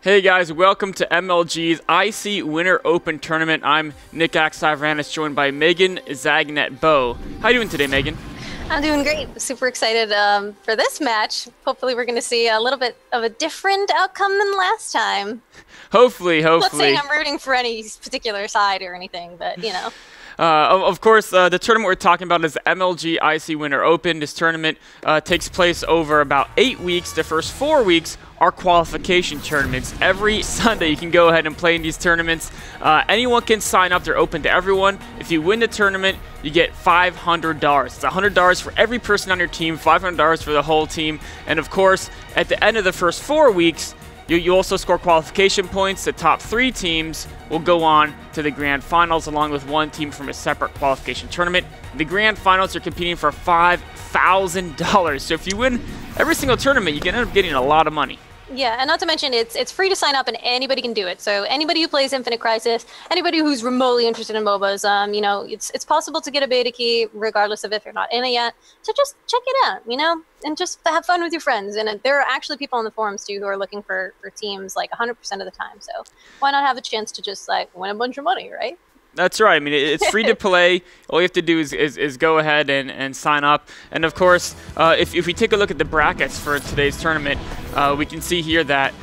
Hey guys, welcome to MLG's IC Winter Open Tournament. I'm Nick Axivranis, joined by Megan Zagnet-Bow. How you doing today, Megan? I'm doing great. Super excited for this match. Hopefully we're going to see a little bit of a different outcome than last time. Hopefully. I'm not saying I'm rooting for any particular side or anything, but you know. Of course, the tournament we're talking about is the MLG IC Winter Open. This tournament takes place over about 8 weeks. The first 4 weeks are qualification tournaments. Every Sunday you can go ahead and play in these tournaments. Anyone can sign up. They're open to everyone. If you win the tournament, you get $500. It's $100 for every person on your team, $500 for the whole team. And of course, at the end of the first 4 weeks, you also score qualification points. The top 3 teams will go on to the grand finals, along with 1 team from a separate qualification tournament. The grand finals are competing for $5,000. So if you win every single tournament, you can end up getting a lot of money. Yeah, and not to mention, it's free to sign up and anybody can do it. So anybody who plays Infinite Crisis, anybody who's remotely interested in MOBAs, you know, it's possible to get a beta key regardless of if you're not in it yet. So just check it out, you know, and just have fun with your friends. And there are actually people on the forums too who are looking for teams like 100% of the time. So why not have a chance to just like win a bunch of money, right? That's right. I mean, it's free to play. All you have to do is go ahead and sign up. And of course, if we take a look at the brackets for today's tournament, we can see here that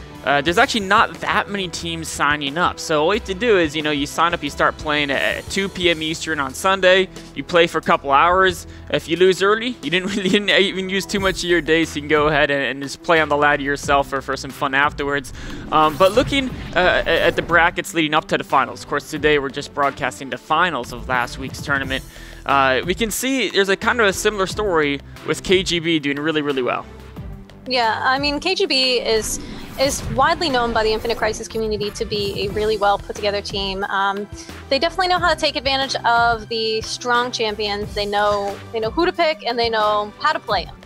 there's actually not that many teams signing up. So all you have to do is, you know, you sign up, you start playing at 2 p.m. Eastern on Sunday. You play for a couple hours. If you lose early, you didn't even use too much of your day, so you can go ahead and just play on the ladder yourself for some fun afterwards. But looking at the brackets leading up to the finals, of course, today we're just broadcasting the finals of last week's tournament. We can see there's a kind of a similar story with KGB doing really, really well. Yeah, I mean, KGB is widely known by the Infinite Crisis community to be a really well put together team. They definitely know how to take advantage of the strong champions. They know who to pick and they know how to play them.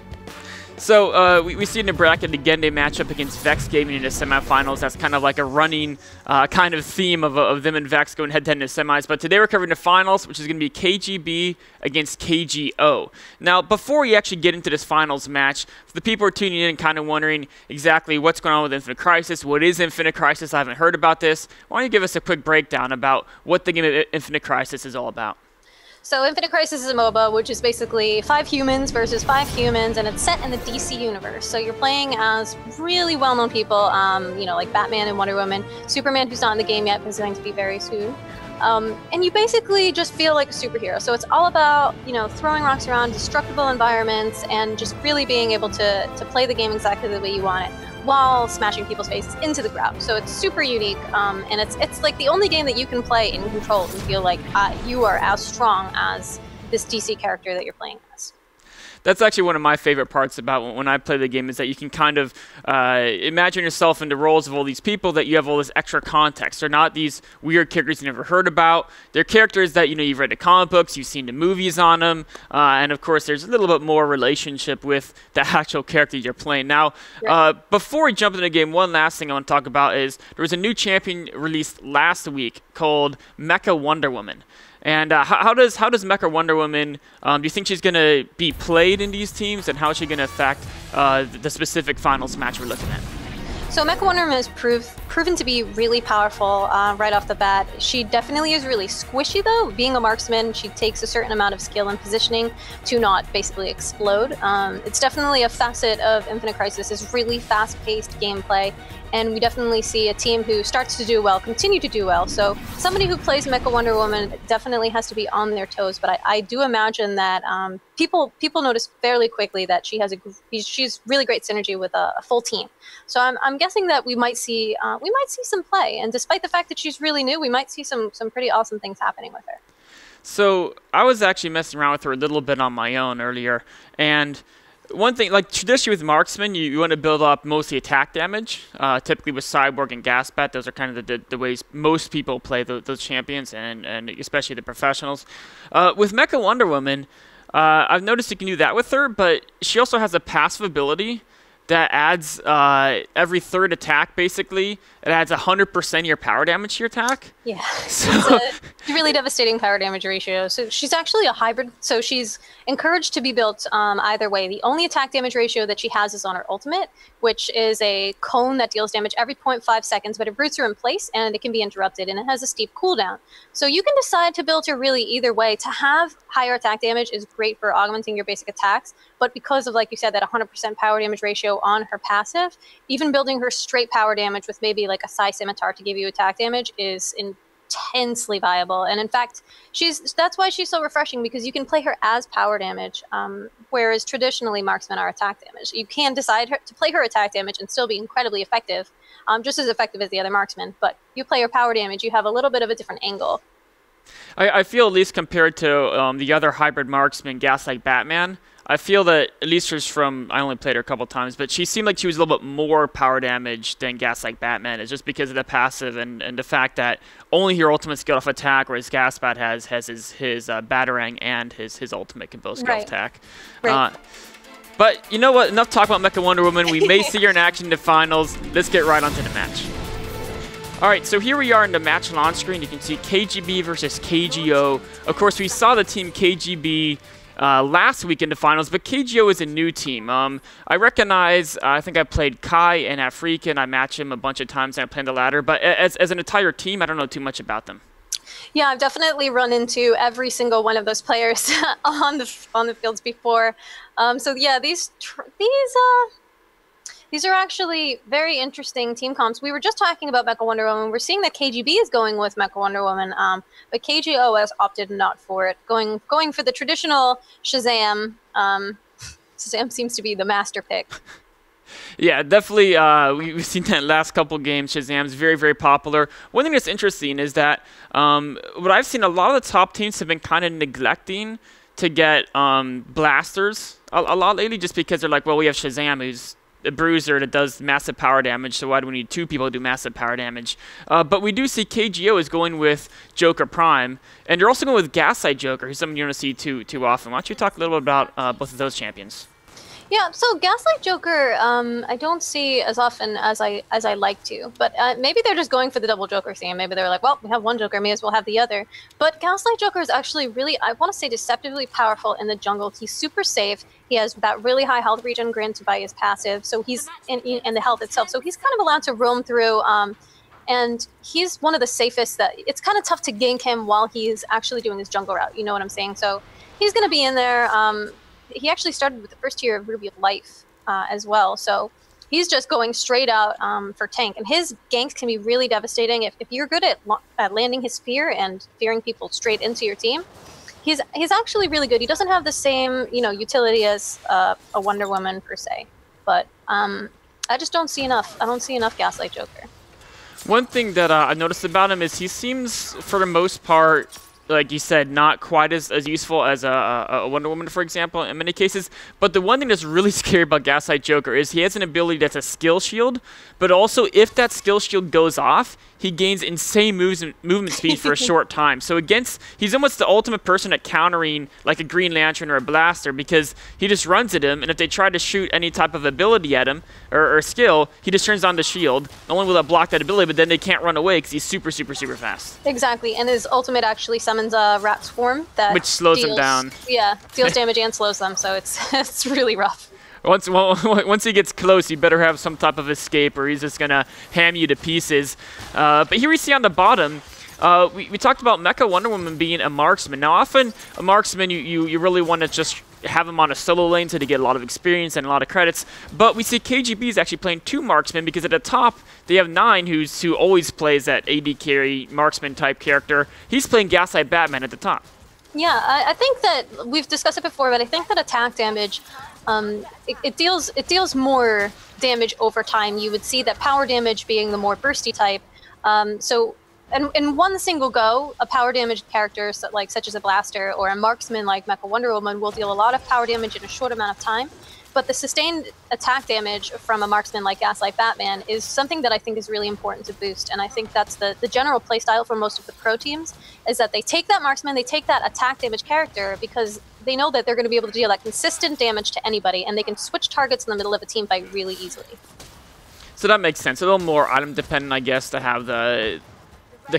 So we see in the bracket again they match up against Vex Gaming in the semifinals. That's kind of like a running kind of theme of them and Vex going head-to-head in the semis. But today we're covering the finals, which is going to be KGB against KGO. Now, before we actually get into this finals match, for the people who are tuning in and kind of wondering exactly what's going on with Infinite Crisis, what is Infinite Crisis? I haven't heard about this. Why don't you give us a quick breakdown about what the game of Infinite Crisis is all about? So Infinite Crisis is a MOBA, which is basically 5 humans versus 5 humans, and it's set in the DC universe. So you're playing as really well-known people, you know, like Batman and Wonder Woman, Superman, who's not in the game yet, but is going to be very soon. And you basically just feel like a superhero. So it's all about, you know, throwing rocks around destructible environments and just really being able to play the game exactly the way you want it, while smashing people's faces into the ground. So it's super unique, and it's like the only game that you can play in control and feel like you are as strong as this DC character that you're playing as. That's actually one of my favorite parts about when I play the game, is that you can kind of imagine yourself in the roles of all these people, that you have all this extra context. They're not these weird characters you never heard about. They're characters that, you know, you've read the comic books, you've seen the movies on them, and of course there's a little bit more relationship with the actual character you're playing. Now, before we jump into the game, one last thing I want to talk about is there was a new champion released last week called Mecha Wonder Woman. And how does Mecha Wonder Woman, do you think she's going to be played in these teams, and how is she going to affect the specific finals match we're looking at? So Mecha Wonder Woman has proven to be really powerful right off the bat. She definitely is really squishy though. Being a marksman, she takes a certain amount of skill and positioning to not basically explode. It's definitely a facet of Infinite Crisis, is really fast-paced gameplay. And we definitely see a team who starts to do well, continue to do well. So somebody who plays Mecha Wonder Woman definitely has to be on their toes. But I do imagine that people notice fairly quickly that she's really great synergy with a full team. So I'm guessing that we might see some play. And despite the fact that she's really new, we might see some pretty awesome things happening with her. So I was actually messing around with her a little bit on my own earlier, and one thing, like traditionally with marksman, you want to build up mostly attack damage. Typically with Cyborg and Gaspat, those are kind of the ways most people play those champions, and especially the professionals. With Mecha Wonder Woman, I've noticed you can do that with her, but she also has a passive ability that adds every third attack, basically. It adds 100% of your power damage to your attack. Yeah, so it's a really devastating power damage ratio. So she's actually a hybrid, so she's encouraged to be built either way. The only attack damage ratio that she has is on her ultimate, which is a cone that deals damage every 0.5 seconds, but it roots her in place and it can be interrupted, and it has a steep cooldown. So you can decide to build her really either way. To have higher attack damage is great for augmenting your basic attacks, but because of, like you said, that 100% power damage ratio on her passive, even building her straight power damage with maybe like a Psy Scimitar to give you attack damage is intensely viable. And in fact, that's why she's so refreshing, because you can play her as power damage, whereas traditionally marksmen are attack damage. You can decide to play her attack damage and still be incredibly effective, just as effective as the other marksmen, but you play her power damage, you have a little bit of a different angle. I feel, at least compared to the other hybrid marksman, Gaslight Batman, I feel that, at least just from, I only played her a couple times, but she seemed like she was a little bit more power damage than Gaslight Batman is, just because of the passive and the fact that only her ultimate's get off attack, whereas Gasbat has his Batarang and his ultimate can both get off attack. Right. But you know what? Enough talk about Mecha Wonder Woman. We may see her in action in the finals. Let's get right onto the match. All right, so here we are in the match launch screen. You can see KGB versus KGO. Of course, we saw the team KGB last week in the finals, but KGO is a new team. I recognize, I think I played Kai and Afrika, and I match him a bunch of times, and I play on the ladder, but as an entire team, I don't know too much about them. Yeah, I've definitely run into every single one of those players on the fields before. So yeah, these are actually very interesting team comps. We were just talking about Mecha Wonder Woman. We're seeing that KGB is going with Mecha Wonder Woman, but KGO has opted not for it, going for the traditional Shazam. Shazam seems to be the master pick. Yeah, definitely. We've seen that last couple games. Shazam's very, very popular. One thing that's interesting is that what I've seen, a lot of the top teams have been kind of neglecting to get blasters a lot lately, just because they're like, well, we have Shazam, who's a bruiser that does massive power damage, so why do we need two people to do massive power damage? But we do see KGO is going with Joker Prime, and you're also going with Gaslight Joker, who's something you don't see too often. Why don't you talk a little bit about both of those champions? Yeah, so Gaslight Joker, I don't see as often as I like to, but maybe they're just going for the double Joker theme. Maybe they're like, well, we have one Joker, may as well have the other. But Gaslight Joker is actually really, I want to say, deceptively powerful in the jungle. He's super safe. He has that really high health regen granted by his passive, so he's in the health itself. So he's kind of allowed to roam through, and he's one of the safest. That it's kind of tough to gank him while he's actually doing his jungle route. You know what I'm saying? So he's going to be in there. He actually started with the first tier of Ruby of Life as well, so he's just going straight out for tank. And his ganks can be really devastating if you're good at landing his fear and fearing people straight into your team. He's actually really good. He doesn't have the same utility as a Wonder Woman per se, but I just don't see enough. I don't see enough Gaslight Joker. One thing that I noticed about him is he seems, for the most part, like you said, not quite as useful as a Wonder Woman, for example, in many cases. But the one thing that's really scary about Gaslight Joker is he has an ability that's a skill shield, but also if that skill shield goes off, he gains insane movement speed for a short time. So he's almost the ultimate person at countering like a Green Lantern or a Blaster, because he just runs at him, and if they try to shoot any type of ability at him or skill, he just turns on the shield. Not only will that block that ability, but then they can't run away because he's super, super, super fast. Exactly, and his ultimate actually summons a rat swarm which slows them down. Yeah, deals damage and slows them, so it's really rough. Once he gets close, you better have some type of escape, or he's just going to ham you to pieces. But here we see on the bottom, we talked about Mecha Wonder Woman being a marksman. Now, often a marksman, you really want to just have him on a solo lane so to get a lot of experience and a lot of credits. But we see KGB is actually playing two marksmen, because at the top, they have Nine, who always plays that AD carry marksman type character. He's playing Gaslight Batman at the top. Yeah, I think that we've discussed it before, but I think that attack damage, it deals more damage over time. You would see that power damage being the more bursty type. So in one single go, a power damage character such as a Blaster or a marksman like Mecha Wonder Woman will deal a lot of power damage in a short amount of time. But the sustained attack damage from a marksman like Gaslight Batman is something that I think is really important to boost. And I think that's the general playstyle for most of the pro teams, is that they take that marksman, they take that attack damage character, because they know that they're going to be able to deal that consistent damage to anybody, and they can switch targets in the middle of a team fight really easily. So that makes sense. A little more item dependent, I guess, to have the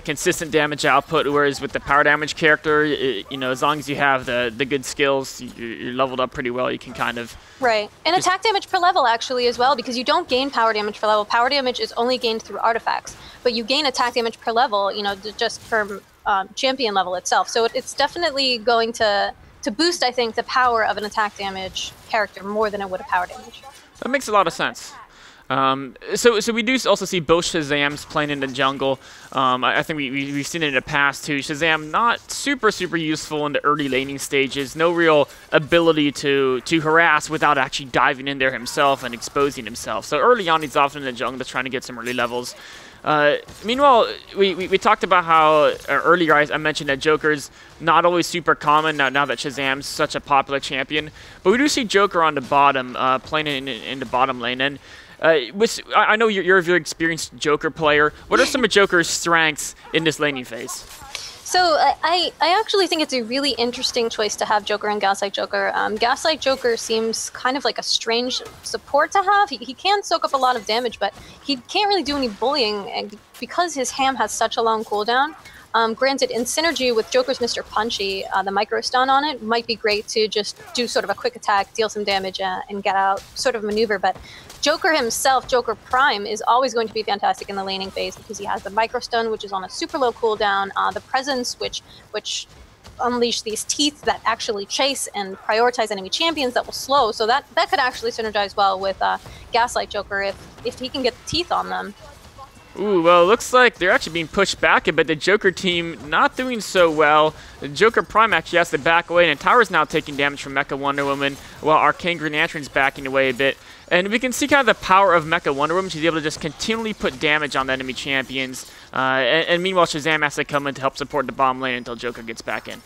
consistent damage output, whereas with the power damage character, you know, as long as you have the good skills, you're leveled up pretty well, you can kind of... Right. And attack damage per level, actually, as well, because you don't gain power damage per level. Power damage is only gained through artifacts, but you gain attack damage per level, you know, just per champion level itself. So it's definitely going to boost, I think, the power of an attack damage character more than it would a power damage. That makes a lot of sense. So we do also see both Shazams playing in the jungle. I think we've seen it in the past too. Shazam not super useful in the early laning stages. No real ability to harass without actually diving in there himself and exposing himself. So early on he's often in the jungle just trying to get some early levels. Meanwhile, we talked about how earlier I mentioned that Joker's not always super common now that Shazam's such a popular champion. But we do see Joker on the bottom, playing in the bottom lane. And I know you're a very experienced Joker player. What are some of Joker's strengths in this laning phase? So I actually think it's a really interesting choice to have Joker and Gaslight Joker. Gaslight Joker seems kind of like a strange support to have. He can soak up a lot of damage, but he can't really do any bullying because his ham has such a long cooldown. Granted, in synergy with Joker's Mr. Punchy, the micro stun on it might be great to just do sort of a quick attack, deal some damage, and get out, sort of maneuver. But Joker himself, Joker Prime, is always going to be fantastic in the laning phase because he has the micro stun, which is on a super low cooldown, the presence, which unleash these teeth that actually chase and prioritize enemy champions that will slow. So that could actually synergize well with Gaslight Joker if he can get the teeth on them. Ooh, well, it looks like they're actually being pushed back a bit. The Joker team not doing so well. The Joker Prime actually has to back away, and Tower's now taking damage from Mecha Wonder Woman, while Arcane Green Lantern's backing away a bit. And we can see kind of the power of Mecha Wonder Woman. She's able to just continually put damage on the enemy champions. And meanwhile, Shazam has to come in to help support the bottom lane until Joker gets back in.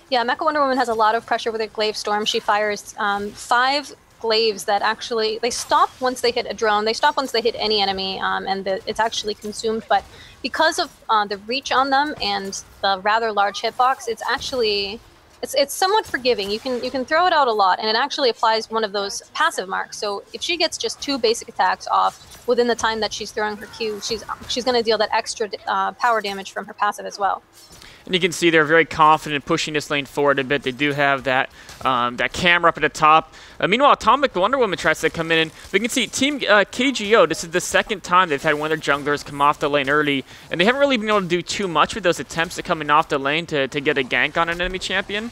Yeah, Mecha Wonder Woman has a lot of pressure with her Glaive Storm. She fires 5 glaives that actually, they stop once they hit a drone, they stop once they hit any enemy, and it's actually consumed. But because of the reach on them and the rather large hitbox, it's actually, it's somewhat forgiving. You can throw it out a lot, and it actually applies one of those passive marks. So if she gets just 2 basic attacks off within the time that she's throwing her Q, she's going to deal that extra power damage from her passive as well. And you can see they're very confident pushing this lane forward a bit. They do have that camera up at the top. Meanwhile, Atomic Wonder Woman tries to come in. And we can see Team KGO, this is the second time they've had one of their junglers come off the lane early. And they haven't really been able to do too much with those attempts to coming off the lane to get a gank on an enemy champion.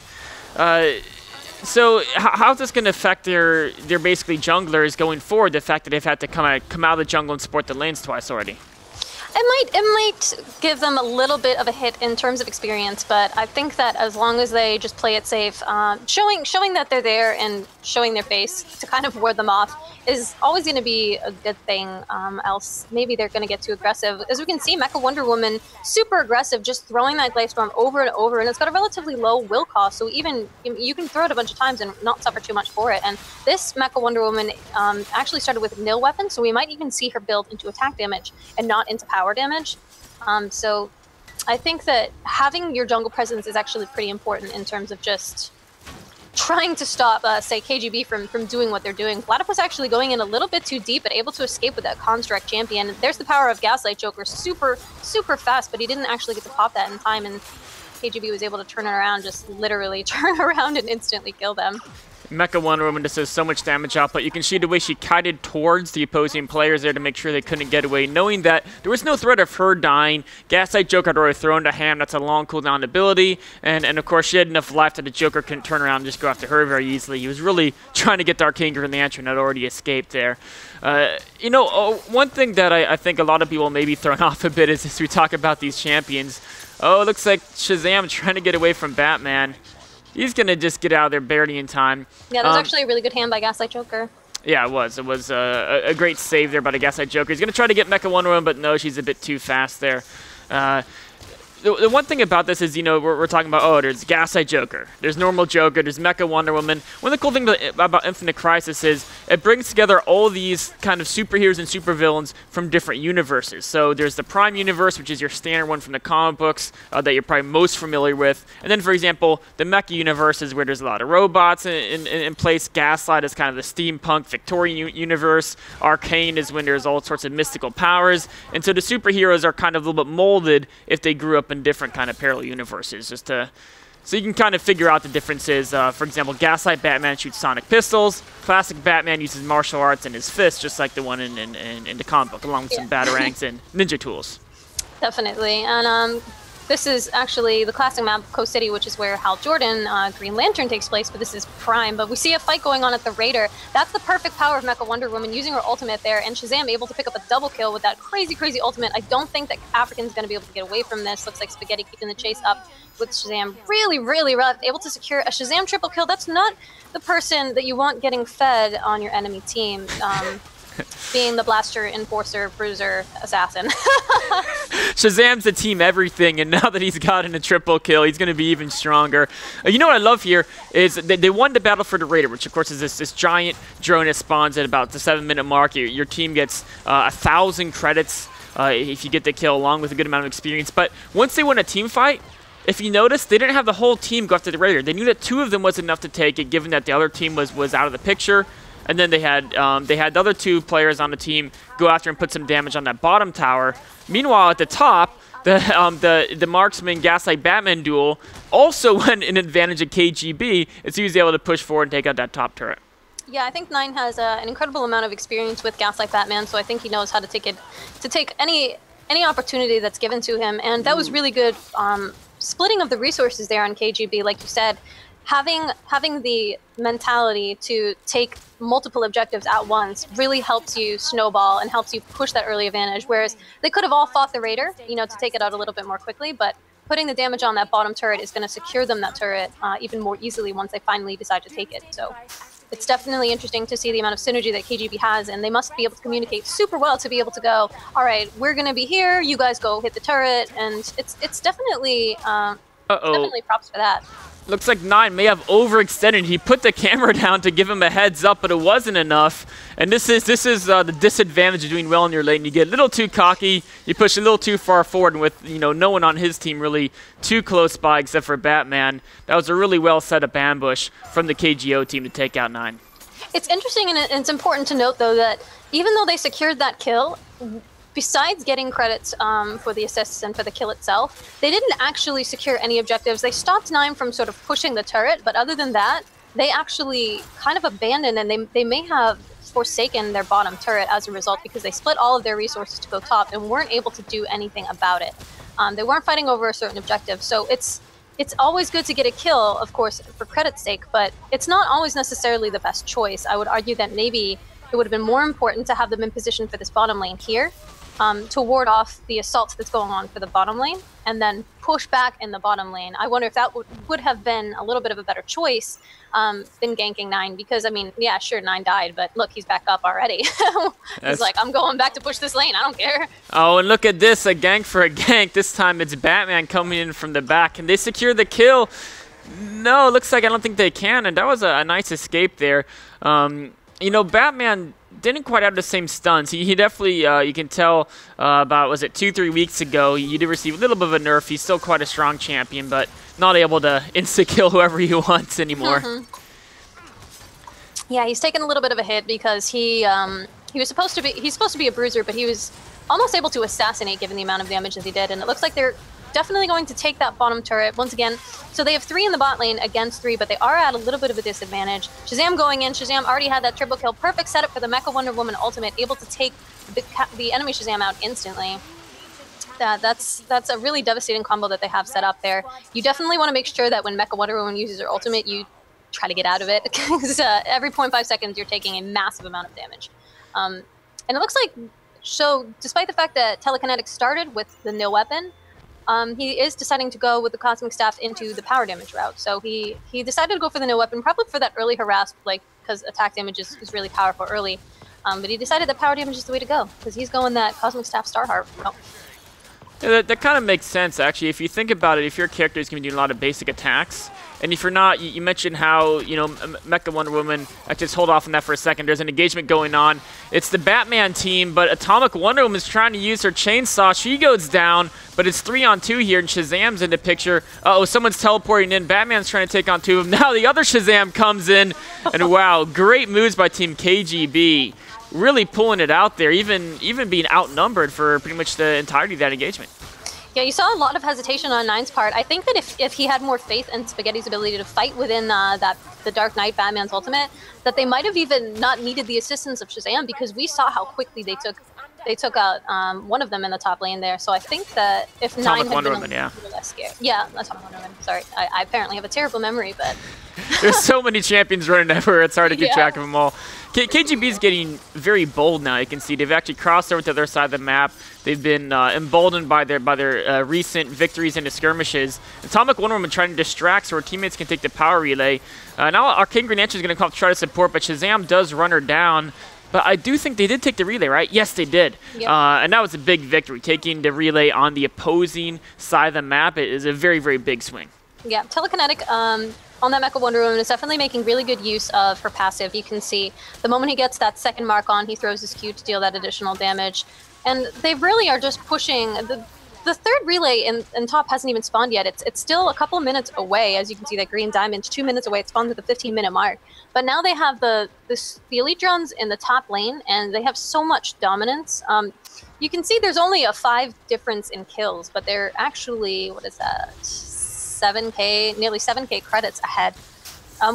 So how's this going to affect their basically junglers going forward, the fact that they've had to come out of the jungle and support the lanes twice already? It might give them a little bit of a hit in terms of experience, but I think that as long as they just play it safe, showing that they're there and showing their face to kind of ward them off is always going to be a good thing. Else maybe they're going to get too aggressive. As we can see, Mecha Wonder Woman super aggressive, just throwing that Glaive Storm over and over, and it's got a relatively low will cost, so even you can throw it a bunch of times and not suffer too much for it. And this Mecha Wonder Woman actually started with nil weapon, so we might even see her build into attack damage and not into power damage. So I think that having your jungle presence is actually pretty important in terms of just trying to stop, say, KGB from doing what they're doing. Platypus actually going in a little bit too deep, but able to escape with that Construct Champion. There's the power of Gaslight Joker, super fast, but he didn't actually get to pop that in time, and KGB was able to turn it around, just literally turn around and instantly kill them. Mecha Wonder Woman just does so much damage output. You can see the way she kited towards the opposing players there to make sure they couldn't get away, knowing that there was no threat of her dying. Gaslight Joker had already thrown the ham. That's a long cooldown ability. And of course, she had enough life that the Joker couldn't turn around and just go after her very easily. He was really trying to get the Arcane Green Lantern that already escaped there. You know, one thing that I think a lot of people may be thrown off a bit is as we talk about these champions. Oh, it looks like Shazam trying to get away from Batman. He's going to just get out of there barely in time. Yeah, that was actually a really good hand by Gaslight Joker. Yeah, it was. It was a great save there by the Gaslight Joker. He's going to try to get Mecha Wonder Woman, but no, she's a bit too fast there. the one thing about this is, you know, we're talking about, oh, there's Gaslight Joker, there's Normal Joker, there's Mecha Wonder Woman. One of the cool things about Infinite Crisis is it brings together all these kind of superheroes and supervillains from different universes. So there's the Prime universe, which is your standard one from the comic books that you're probably most familiar with. And then, for example, the Mecha universe is where there's a lot of robots in place. Gaslight is kind of the steampunk Victorian universe. Arcane is when there's all sorts of mystical powers. And so the superheroes are kind of a little bit molded if they grew up in different kind of parallel universes, so you can kind of figure out the differences. For example, Gaslight Batman shoots sonic pistols. Classic Batman uses martial arts in his fists, just like the one in the comic book, along with some batarangs and ninja tools. Definitely, and this is actually the classic map of Coast City, which is where Hal Jordan, Green Lantern takes place, but this is Prime. But we see a fight going on at the Raider. That's the perfect power of Mecha Wonder Woman using her ultimate there, and Shazam able to pick up a double kill with that crazy, crazy ultimate. I don't think that African's going to be able to get away from this. Looks like Spaghetti keeping the chase up with Shazam. Really, really rough. Able to secure a Shazam triple kill. That's not the person that you want getting fed on your enemy team. Being the blaster, enforcer, bruiser, assassin. Shazam's the team everything, and now that he's gotten a triple kill, he's going to be even stronger. You know what I love here is they won the battle for the Raider, which of course is this giant drone that spawns at about the 7-minute mark. Your team gets 1,000 credits if you get the kill, along with a good amount of experience. But once they win a team fight, if you notice, they didn't have the whole team go after the Raider. They knew that 2 of them was enough to take it, given that the other team was out of the picture. And then they had the other 2 players on the team go after and put some damage on that bottom tower. Meanwhile, at the top, the Marksman Gaslight Batman duel also went in advantage of KGB, as he was able to push forward and take out that top turret. Yeah, I think Nine has an incredible amount of experience with Gaslight Batman, so I think he knows how to take any opportunity that's given to him. And that was really good splitting of the resources there on KGB, like you said. Having the mentality to take multiple objectives at once really helps you snowball and helps you push that early advantage, whereas they could have all fought the Raider, you know, to take it out a little bit more quickly, but putting the damage on that bottom turret is going to secure them that turret even more easily once they finally decide to take it. So it's definitely interesting to see the amount of synergy that KGB has, and they must be able to communicate super well to be able to go, all right, we're going to be here, you guys go hit the turret, and it's definitely definitely props for that. Looks like Nine may have overextended. He put the camera down to give him a heads up, but it wasn't enough. And this is the disadvantage of doing well in your lane. You get a little too cocky, you push a little too far forward, and with no one on his team really too close by except for Batman, that was a really well set up ambush from the KGO team to take out Nine. It's interesting, and it's important to note though that even though they secured that kill, besides getting credits for the assists and for the kill itself, they didn't actually secure any objectives. They stopped Nine from sort of pushing the turret, but other than that, they actually kind of abandoned, and they may have forsaken their bottom turret as a result, because they split all of their resources to go top and weren't able to do anything about it. They weren't fighting over a certain objective, so it's always good to get a kill, of course, for credit's sake, but it's not always necessarily the best choice. I would argue that maybe it would have been more important to have them in position for this bottom lane here, to ward off the assault that's going on for the bottom lane, and then push back in the bottom lane. I wonder if that would have been a little bit of a better choice than ganking Nine, because, I mean, yeah, sure, Nine died, but look, he's back up already. He's like, I'm going back to push this lane, I don't care. Oh, and look at this, a gank for a gank. This time it's Batman coming in from the back. Can they secure the kill? No, it looks like I don't think they can, and that was a nice escape there. Batman didn't quite have the same stunts. He definitely, you can tell about, was it 2-3 weeks ago, he did receive a little bit of a nerf. He's still quite a strong champion, but not able to insta-kill whoever he wants anymore. Yeah, he's taken a little bit of a hit because he's supposed to be a bruiser, but he was almost able to assassinate given the amount of damage that he did, and it looks like they're definitely going to take that bottom turret once again. So they have 3 in the bot lane against 3, but they are at a little bit of a disadvantage. Shazam going in. Shazam already had that triple kill. Perfect setup for the Mecha Wonder Woman ultimate, able to take the enemy Shazam out instantly. That's a really devastating combo that they have set up there. You definitely want to make sure that when Mecha Wonder Woman uses her ultimate, you try to get out of it, because every 0.5 seconds you're taking a massive amount of damage. And it looks like, so despite the fact that Telekinetic started with the no weapon, he is deciding to go with the Cosmic Staff into the power damage route. So he decided to go for the no weapon, probably for that early harass, because attack damage is really powerful early. But he decided that power damage is the way to go, because he's going that Cosmic Staff Starheart. Oh. Yeah, that kind of makes sense, actually. If you think about it, if your character is going to be doing a lot of basic attacks, and if you're not, you mentioned how, you know, Mecha Wonder Woman, just hold off on that for a second. There's an engagement going on. It's the Batman team, but Atomic Wonder Woman is trying to use her chainsaw. She goes down, but it's 3-on-2 here, and Shazam's in the picture. Uh-oh, someone's teleporting in. Batman's trying to take on 2 of them. Now the other Shazam comes in, and wow, great moves by Team KGB. Really pulling it out there, even being outnumbered for pretty much the entirety of that engagement. Yeah, you saw a lot of hesitation on Nine's part. I think that if he had more faith in Spaghetti's ability to fight within the Dark Knight Batman's ultimate, that they might have even not needed the assistance of Shazam, because we saw how quickly they took out one of them in the top lane there. So I think that if Nine had been a little less scared. Yeah, Atomic Wonder Woman. Sorry, I apparently have a terrible memory, but there's so many champions running everywhere. It's hard to keep track of them all. KGB is getting very bold now. You can see they've actually crossed over to the other side of the map. They've been emboldened by their recent victories into skirmishes. Atomic Wonder Woman trying to distract so her teammates can take the power relay. Now Arcane Grenache is going to come up to try to support, but Shazam does run her down. But I do think they did take the relay, right? Yes, they did. Yep. And that was a big victory. Taking the relay on the opposing side of the map is a very, very big swing. Yeah, Telekinetic on that Mecha Wonder Woman is definitely making really good use of her passive. You can see the moment he gets that second mark on, he throws his Q to deal that additional damage. And they really are just pushing. The third relay in top hasn't even spawned yet. It's still a couple of minutes away. As you can see, that green diamond, 2 minutes away. It spawns at the 15-minute mark. But now they have the Elite Drones in the top lane, and they have so much dominance. You can see there's only a 5 difference in kills, but they're actually, what is that, 7K, nearly 7K credits ahead,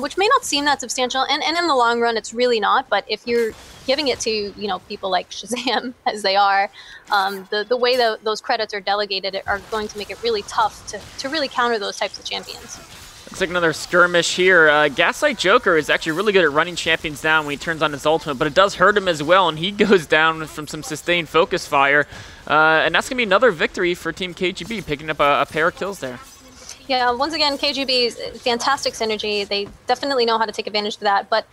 which may not seem that substantial. And in the long run, it's really not. But if you're giving it to, you know, people like Shazam, as they are, the way those credits are delegated are going to make it really tough to really counter those types of champions. Looks like another skirmish here. Gaslight Joker is actually really good at running champions down when he turns on his ultimate, but it does hurt him as well, and he goes down from some sustained focus fire. And that's going to be another victory for Team KGB, picking up a pair of kills there. Yeah, once again, KGB's fantastic synergy. They definitely know how to take advantage of that, but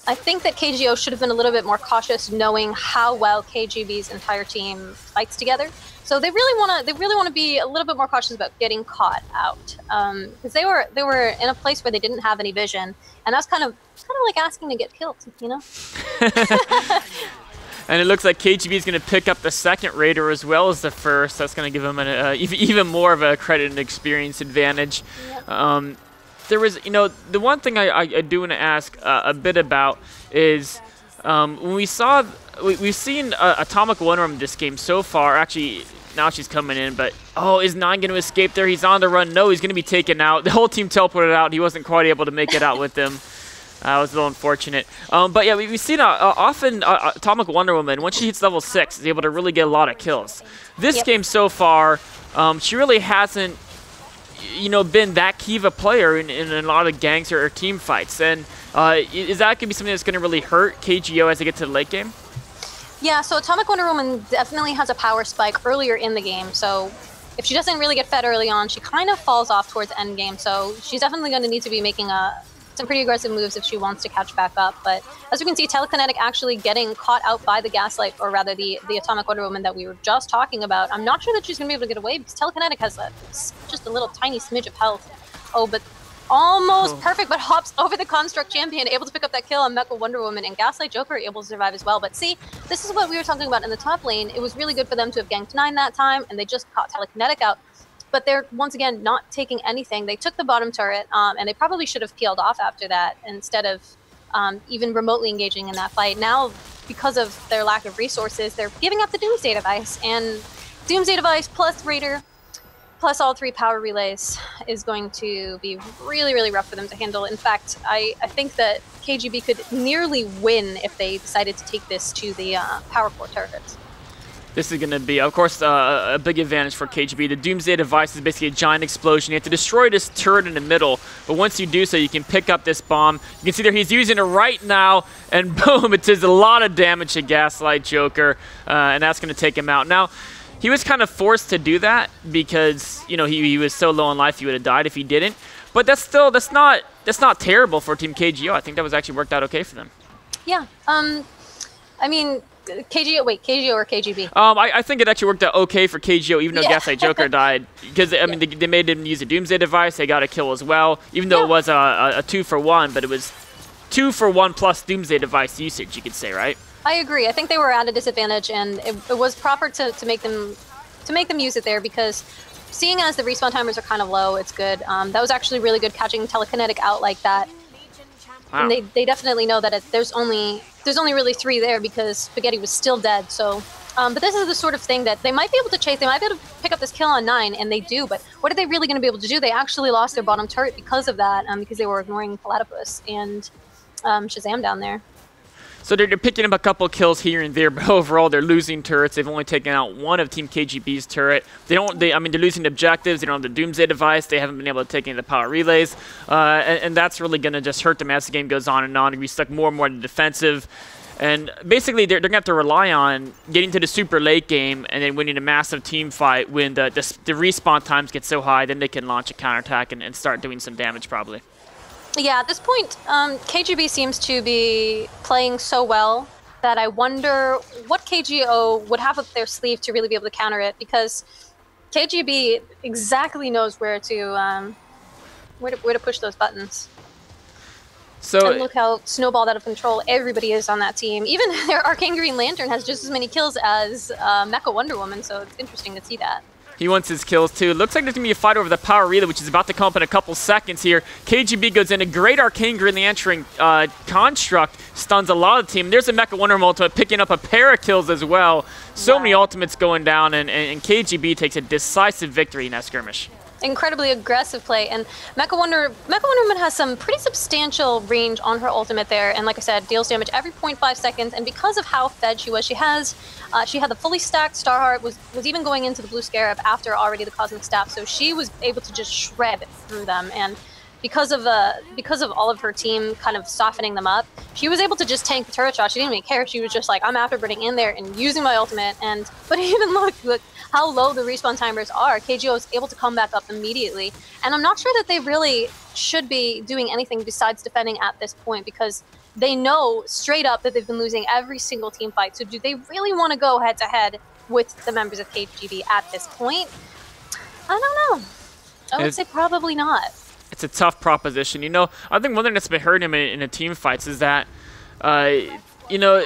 I think that KGO should have been a little bit more cautious, knowing how well KGB's entire team fights together. So they really want to be a little bit more cautious about getting caught out, because they were in a place where they didn't have any vision, and that's kind of like asking to get killed, you know. And it looks like KGB is going to pick up the second Raider as well as the first. That's going to give them an even more of a credit and experience advantage. Yep. There was, you know, the one thing I do want to ask a bit about is when we've seen Atomic Wonder Woman this game so far. Actually, now she's coming in, but oh, is Nine going to escape there? He's on the run. No, he's going to be taken out. The whole team teleported out. He wasn't quite able to make it out with them. That was a little unfortunate. But yeah, we've seen often Atomic Wonder Woman, once she hits level 6, is able to really get a lot of kills. This game so far, she really hasn't, you know, been that key of a player in a lot of gangs or team fights. And is that going to be something that's going to really hurt KGO as they get to the late game? Yeah, so Atomic Wonder Woman definitely has a power spike earlier in the game. So if she doesn't really get fed early on, she kind of falls off towards end game. So she's definitely going to need to be making some pretty aggressive moves if she wants to catch back up. But as you can see, Telekinetic actually getting caught out by the Gaslight, or rather the Atomic Wonder Woman that we were just talking about. I'm not sure that she's going to be able to get away, because Telekinetic has just a little tiny smidge of health. Oh, but almost perfect, but hops over the Construct Champion, able to pick up that kill on Mecha Wonder Woman, and Gaslight Joker able to survive as well. But see, this is what we were talking about in the top lane. It was really good for them to have ganked 9 that time, and they just caught Telekinetic out. But they're, once again, not taking anything. They took the bottom turret, and they probably should have peeled off after that instead of even remotely engaging in that fight. Now, because of their lack of resources, they're giving up the Doomsday Device. And Doomsday Device plus Raider, plus all 3 power relays is going to be really, really rough for them to handle. In fact, I think that KGB could nearly win if they decided to take this to the power core turrets. This is going to be, of course, a big advantage for KGB. The Doomsday Device is basically a giant explosion. You have to destroy this turret in the middle, but once you do so, you can pick up this bomb. You can see there he's using it right now, and boom, it does a lot of damage to Gaslight Joker, and that's going to take him out. Now, he was kind of forced to do that because, you know, he was so low on life he would have died if he didn't. But that's not terrible for Team KGO. I think that was actually worked out okay for them. Yeah. I mean, KGO, wait, KGO or KGB? I think it actually worked out okay for KGO, even though Gaslight Joker died. Because, I mean, they made him use a Doomsday device. They got a kill as well, even though it was a 2-for-1, but it was 2-for-1 plus Doomsday device usage, you could say, right? I agree. I think they were at a disadvantage, and it was proper to make them use it there, because seeing as the respawn timers are kind of low, it's good. That was actually really good catching telekinetic out like that. Wow. And they definitely know that there's only really 3 there because Spaghetti was still dead. So, but this is the sort of thing that they might be able to chase. They might be able to pick up this kill on 9, and they do. But what are they really going to be able to do? They actually lost their bottom turret because of that, because they were ignoring Platypus and Shazam down there. So they're picking up a couple kills here and there, but overall they're losing turrets. They've only taken out one of Team KGB's turret. They're losing objectives. They don't have the Doomsday device. They haven't been able to take any of the power relays, and that's really going to just hurt them as the game goes on and on. They're going to be stuck more and more in the defensive, and basically they're going to have to rely on getting to the super late game and then winning a massive team fight when the respawn times get so high. Then they can launch a counterattack and start doing some damage probably. Yeah, at this point, KGB seems to be playing so well that I wonder what KGO would have up their sleeve to really be able to counter it, because KGB exactly knows where to push those buttons. So and look how snowballed out of control everybody is on that team. Even their Arcane Green Lantern has just as many kills as Mecha Wonder Woman, so it's interesting to see that. He wants his kills too. Looks like there's going to be a fight over the power relay, which is about to come up in a couple seconds here. KGB goes in. A great Arcane Green Lantern construct stuns a lot of the team. There's a Mecha Wonder Woman ultimate picking up a pair of kills as well. So many ultimates going down, and KGB takes a decisive victory in that skirmish. Incredibly aggressive play, and Mecha Wonder Woman has some pretty substantial range on her ultimate there, and like I said, deals damage every 0.5 seconds, and because of how fed she was, she had the fully stacked Starheart, was even going into the Blue Scarab after already the Cosmic Staff, so she was able to just shred through them, and because of all of her team kind of softening them up, she was able to just tank the turret shot. She didn't even care. She was just like, I'm afterburning in there and using my ultimate. But even look how low the respawn timers are. KGO is able to come back up immediately. And I'm not sure that they really should be doing anything besides defending at this point, because they know straight up that they've been losing every single team fight. So do they really want to go head-to-head with the members of KGB at this point? I don't know. I would say probably not. It's a tough proposition. You know, I think one thing that's been hurting him in the team fights is that, you know,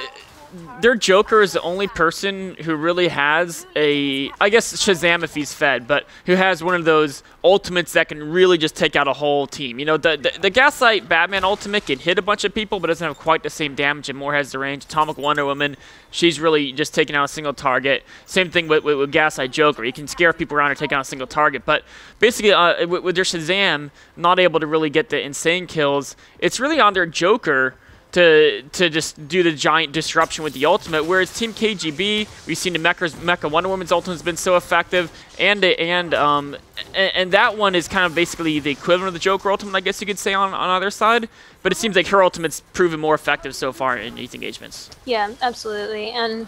their Joker is the only person who really has I guess Shazam if he's fed, but who has one of those ultimates that can really just take out a whole team. You know, the Gaslight Batman ultimate can hit a bunch of people, but doesn't have quite the same damage and more has the range. Atomic Wonder Woman, she's really just taking out a single target. Same thing with Gaslight Joker. You can scare people around or take out a single target, but basically with their Shazam not able to really get the insane kills, it's really on their Joker to just do the giant disruption with the ultimate, whereas Team KGB, we've seen the Mecha Wonder Woman's ultimate has been so effective, and that one is kind of basically the equivalent of the Joker ultimate, I guess you could say, on either side, but it seems like her ultimate's proven more effective so far in these engagements. Yeah, absolutely, and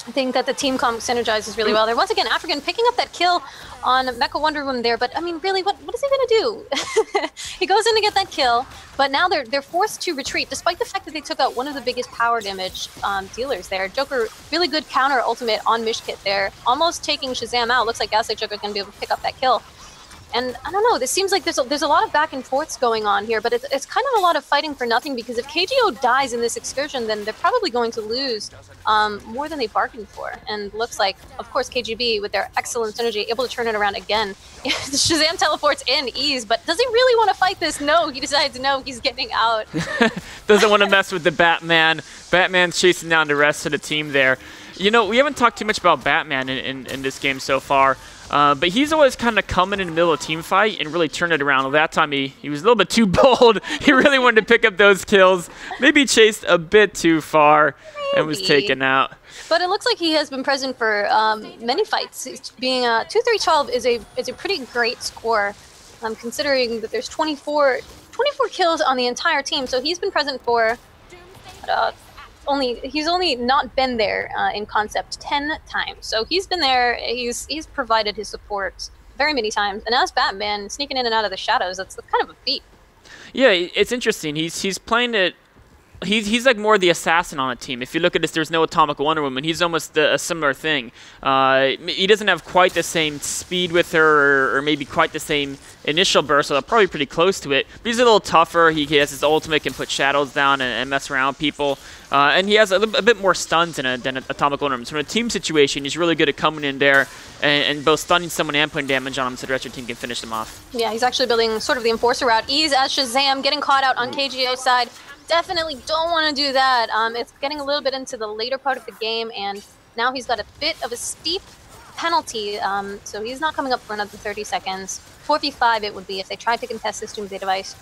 I think that the team comp synergizes really well there. Once again, African picking up that kill on Mecha Wonder Woman there, but I mean, really, what is he going to do? He goes in to get that kill, but now they're forced to retreat, despite the fact that they took out one of the biggest power damage dealers there. Joker, really good counter ultimate on Mishkit there, almost taking Shazam out. Looks like Gaslight Joker going to be able to pick up that kill. And I don't know, this seems like there's a lot of back and forths going on here, but it's kind of a lot of fighting for nothing, because if KGO dies in this excursion, then they're probably going to lose more than they bargained for. And looks like, of course, KGB, with their excellent synergy, able to turn it around again. Shazam teleports in ease, but does he really want to fight this? No, he decides no, he's getting out. Doesn't want to mess with the Batman. Batman's chasing down the rest of the team there. You know, we haven't talked too much about Batman in this game so far. But he's always kind of coming in the middle of a team fight and really turn it around. Well, that time he was a little bit too bold. He really wanted to pick up those kills. Maybe chased a bit too far and was taken out. But it looks like he has been present for many fights. Being 2-3-12 is a pretty great score, considering that there's 24 kills on the entire team. So he's been present for he's only not been there in concept 10 times. So he's been there, he's provided his support very many times. And as Batman, sneaking in and out of the shadows, that's kind of a feat. Yeah, it's interesting. He's playing it he's like more the assassin on a team. If you look at this, there's no Atomic Wonder Woman. He's almost a similar thing. He doesn't have quite the same speed with her, or maybe quite the same initial burst, so probably pretty close to it. But he's a little tougher. He has his ultimate, can put shadows down and mess around with people. And he has a bit more stuns than Atomic Wonder Woman. So in a team situation, he's really good at coming in there and both stunning someone and putting damage on him so the rest of your team can finish them off. Yeah, he's actually building sort of the Enforcer route. Ease as Shazam, getting caught out on KGO's side. Definitely don't want to do that. It's getting a little bit into the later part of the game, and now he's got a bit of a steep penalty, so he's not coming up for another 30 seconds. 4v5 it would be if they tried to contest this Doomsday device.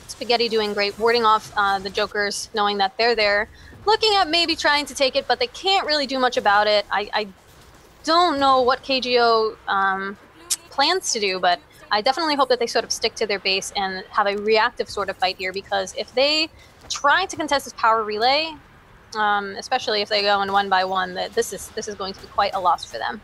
Spaghetti doing great, warding off the Jokers, knowing that they're there, looking at maybe trying to take it, but they can't really do much about it. I don't know what KGO plans to do, but I definitely hope that they sort of stick to their base and have a reactive sort of fight here, because if they try to contest this power relay, especially if they go in 1-by-1, that this is going to be quite a loss for them.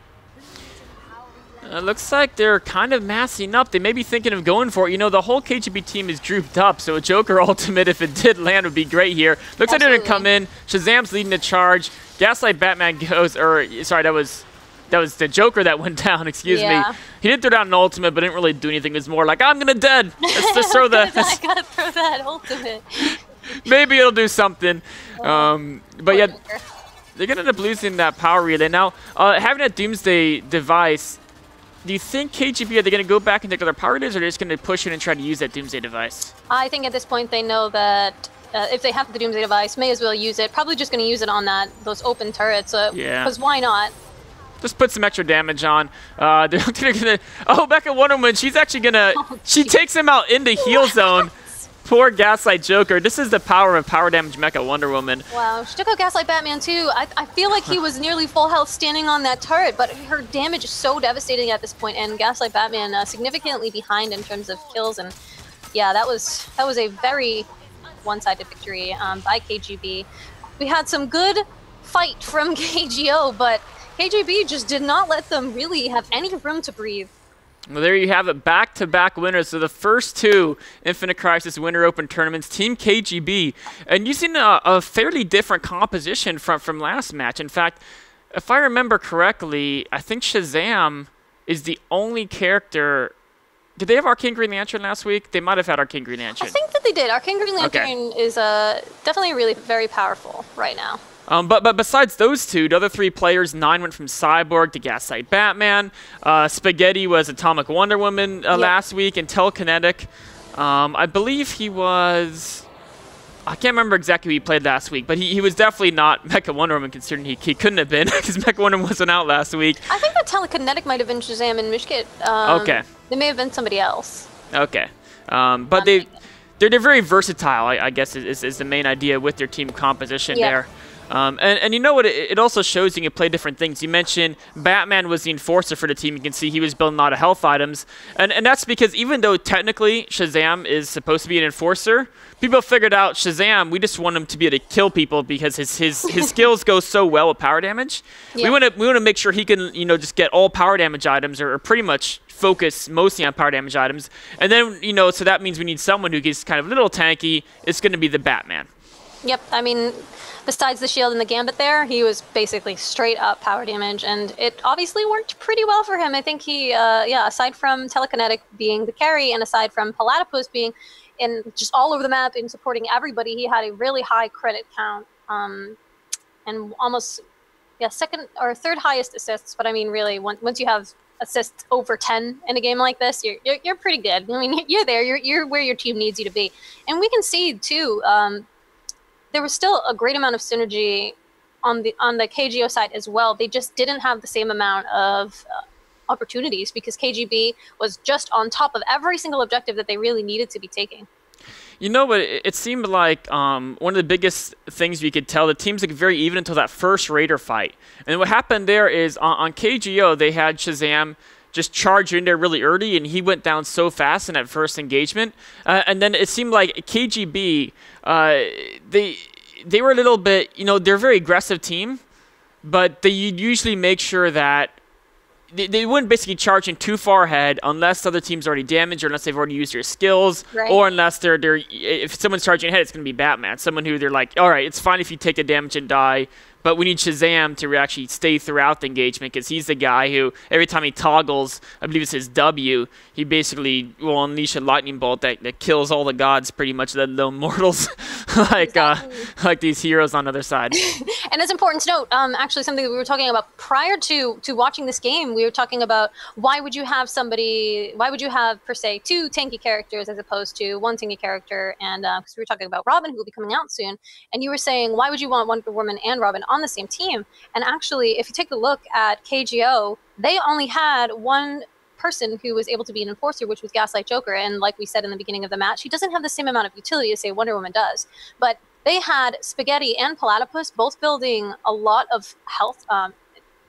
It looks like they're kind of massing up. They may be thinking of going for it. You know, the whole KGB team is drooped up, so a Joker ultimate, if it did land, would be great here. Looks like they're going to come in. Shazam's leading the charge. Gaslight Batman goes, or sorry, that was the Joker that went down, excuse me. He did throw down an ultimate, but didn't really do anything. It was more like, I'm going to dead. Let's just throw that. I got to throw that ultimate. Maybe it'll do something. But yeah, they're going to end up losing that power relay. Now, having a Doomsday device, do you think KGB, are they going to go back and take other power relays, or are they just going to push in and try to use that Doomsday device? I think at this point they know that if they have the Doomsday device, may as well use it. Probably just going to use it on those open turrets, because why not? Just put some extra damage on. They're gonna. Oh, Becca Wonder Woman, she's actually gonna. She takes him out into heal zone. Poor Gaslight Joker. This is the power of power damage Mecha Wonder Woman. Wow, she took out Gaslight Batman too. I feel like he was nearly full health standing on that turret, but her damage is so devastating at this point, and Gaslight Batman significantly behind in terms of kills. And yeah, that was a very one-sided victory by KGB. We had some good fight from KGO, but KGB just did not let them really have any room to breathe. Well, there you have it, back-to-back winners. So the first two Infinite Crisis Winter Open tournaments, Team KGB, and using a fairly different composition from last match. In fact, if I remember correctly, I think Shazam is the only character. Did they have Arcane Green Lantern last week? They might have had Arcane Green Lantern. I think that they did. Arcane Green Lantern is definitely really very powerful right now. But besides those two, the other three players, 9 went from Cyborg to Gaslight Batman. Spaghetti was Atomic Wonder Woman last week, and Telekinetic, I believe he was... I can't remember exactly who he played last week, but he was definitely not Mecha Wonder Woman, considering he couldn't have been, because Mecha Wonder Woman wasn't out last week. I think that Telekinetic might have been Shazam and Mishkit. Okay. They may have been somebody else. Okay. But they're very versatile, I guess, is the main idea with their team composition there. And you know what, it also shows you can play different things. You mentioned Batman was the enforcer for the team. You can see he was building a lot of health items. And that's because even though technically Shazam is supposed to be an enforcer, people figured out Shazam, we just want him to be able to kill people because his skills go so well with power damage. We want to make sure he can, you know, just get all power damage items, or pretty much focus mostly on power damage items. And then, you know, so that means we need someone who gets kind of a little tanky. It's going to be the Batman. Yep, I mean, besides the shield and the gambit there, he was basically straight up power damage, and it obviously worked pretty well for him. I think he, aside from Telekinetic being the carry, and aside from Platypus being in just all over the map and supporting everybody, he had a really high credit count, and almost, second or third highest assists. But I mean, really, once you have assists over 10 in a game like this, you're pretty good. I mean, you're there. You're where your team needs you to be, and we can see too. There was still a great amount of synergy on the KGO side as well. They just didn't have the same amount of opportunities, because KGB was just on top of every single objective that they really needed to be taking. You know what, it seemed like one of the biggest things you could tell, the teams looked very even until that first Raider fight. And what happened there is on KGO, they had Shazam just charge in there really early, and he went down so fast in that first engagement. And then it seemed like KGB, they were a little bit, you know, they're a very aggressive team, but they usually make sure that they wouldn't basically charge in too far ahead unless other teams already damaged or unless they've already used their skills, Right. or unless if someone's charging ahead, it's going to be Batman, someone who they're like, all right, it's fine if you take the damage and die, but we need Shazam to actually stay throughout the engagement because he's the guy who, every time he toggles, I believe it's his W, he basically will unleash a lightning bolt that kills all the gods pretty much, let alone mortals, like these heroes on the other side. And it's important to note, actually something that we were talking about prior to watching this game, we were talking about why would you have per se 2 tanky characters as opposed to 1 tanky character, and because we were talking about Robin, who will be coming out soon, and you were saying, why would you want Wonder Woman and Robin on the same team? And actually, if you take a look at KGO, they only had 1 person who was able to be an enforcer, which was Gaslight Joker, and like we said in the beginning of the match, he doesn't have the same amount of utility as, say, Wonder Woman does, but they had Spaghetti and Platypus both building a lot of health,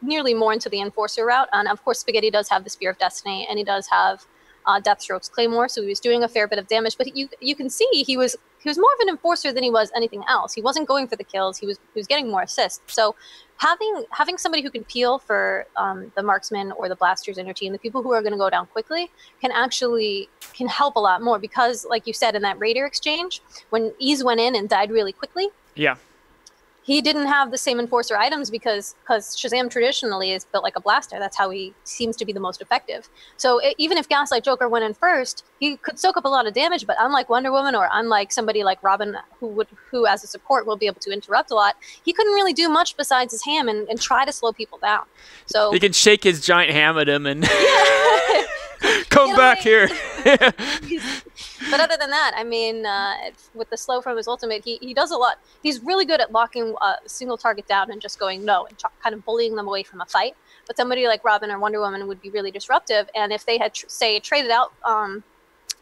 nearly more into the enforcer route, and of course Spaghetti does have the Spear of Destiny, and he does have Deathstroke's Claymore, so he was doing a fair bit of damage, but you can see he was more of an enforcer than he was anything else. He wasn't going for the kills, he was getting more assists. So having somebody who can peel for the marksman or the blasters in your team, the people who are going to go down quickly, can help a lot more, because like you said in that Raider exchange, when Ease went in and died really quickly, Yeah. he didn't have the same enforcer items because Shazam traditionally is built like a blaster. That's how he seems to be the most effective. So even if Gaslight Joker went in first, he could soak up a lot of damage, but unlike Wonder Woman or unlike somebody like Robin, who as a support will be able to interrupt a lot, he couldn't really do much besides his ham and try to slow people down. So he could shake his giant ham at him and come back here. But other than that, I mean, with the slow from his ultimate, he does a lot. He's really good at locking a single target down and just going no and kind of bullying them away from a fight. But somebody like Robin or Wonder Woman would be really disruptive. And if they had, say, traded out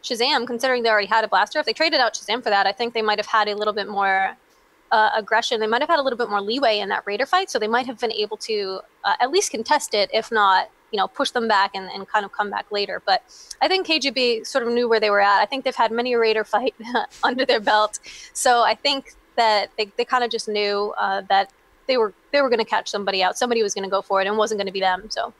Shazam, considering they already had a blaster, if they traded out Shazam for that, I think they might have had a little bit more aggression. They might have had a little bit more leeway in that Raider fight, so they might have been able to at least contest it, if not, push them back and kind of come back later. But I think KGB sort of knew where they were at. I think they've had many a Raider fight under their belt, so I think that they kind of just knew that they were going to catch somebody out. Somebody was going to go for it, and it wasn't going to be them. So.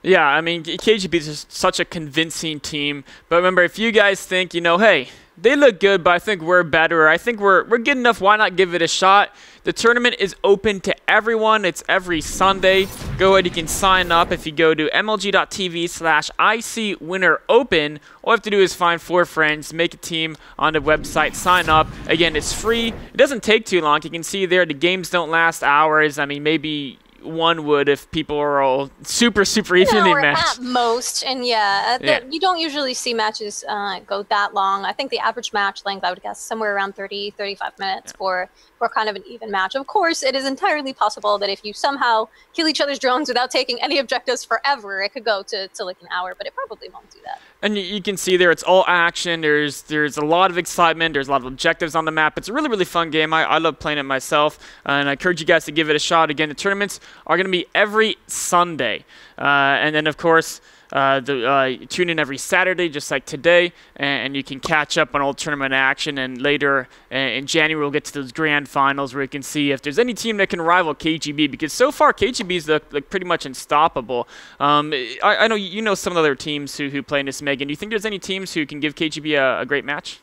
Yeah, I mean, KGB is just such a convincing team. But remember, if you guys think, hey, they look good, but I think we're better, or I think we're good enough, why not give it a shot? The tournament is open to everyone. It's every Sunday. Go ahead, you can sign up if you go to mlg.tv/ICWinnerOpen. All you have to do is find 4 friends, make a team on the website, sign up. Again, it's free. It doesn't take too long. You can see there the games don't last hours. I mean, maybe one would if people are all super evenly matched. At most, and you don't usually see matches go that long. I think the average match length, I would guess, somewhere around 30-35 minutes for kind of an even match. Of course, it is entirely possible that if you somehow kill each other's drones without taking any objectives forever, it could go to like an hour, but it probably won't do that. And you can see there it's all action. There's a lot of excitement. There's a lot of objectives on the map. It's a really fun game. I love playing it myself, and I encourage you guys to give it a shot. Again, the tournaments are going to be every Sunday, and then of course tune in every Saturday, just like today, and you can catch up on all tournament action. And later in January, we'll get to those grand finals where you can see if there's any team that can rival KGB, because so far KGB's look pretty much unstoppable. I know you know some of the other teams who play in this, Megan. Do you think there's any teams who can give KGB a great match?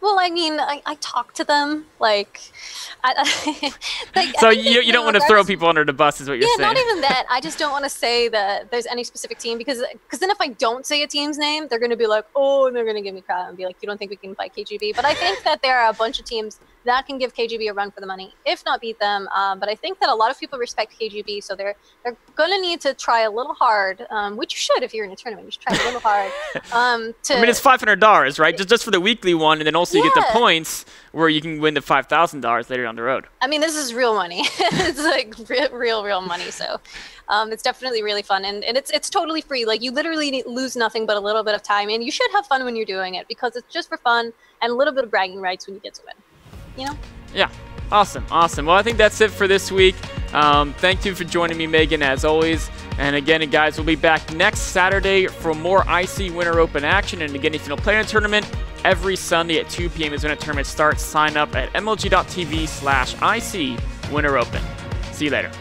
Well, I mean, I talk to them, like so you don't want to throw people under the bus, is what you're saying? Yeah, not even that. I just don't want to say that there's any specific team, because then if I don't say a team's name, they're going to be like, oh, and they're going to give me crap and be like, you don't think we can fight KGB? But I think that there are a bunch of teams that can give KGB a run for the money, if not beat them. But I think that a lot of people respect KGB, so they're going to need to try a little hard, which you should if you're in a tournament. You should try a little hard. I mean, it's $500, right? Just for the weekly one, and then also you get the points where you can win the $5,000 later down the road. I mean, this is real money. It's like real money. So it's definitely really fun, and it's totally free. Like, you literally lose nothing but a little bit of time, and you should have fun when you're doing it, because it's just for fun and a little bit of bragging rights when you get to win. Yeah. Awesome. Well, I think that's it for this week. Thank you for joining me, Megan, as always. And again, guys, we'll be back next Saturday for more IC Winter Open action. And again, if you don't play in a tournament, every Sunday at 2 p.m. is when a tournament starts. Sign up at mlg.tv/IC Winter Open. See you later.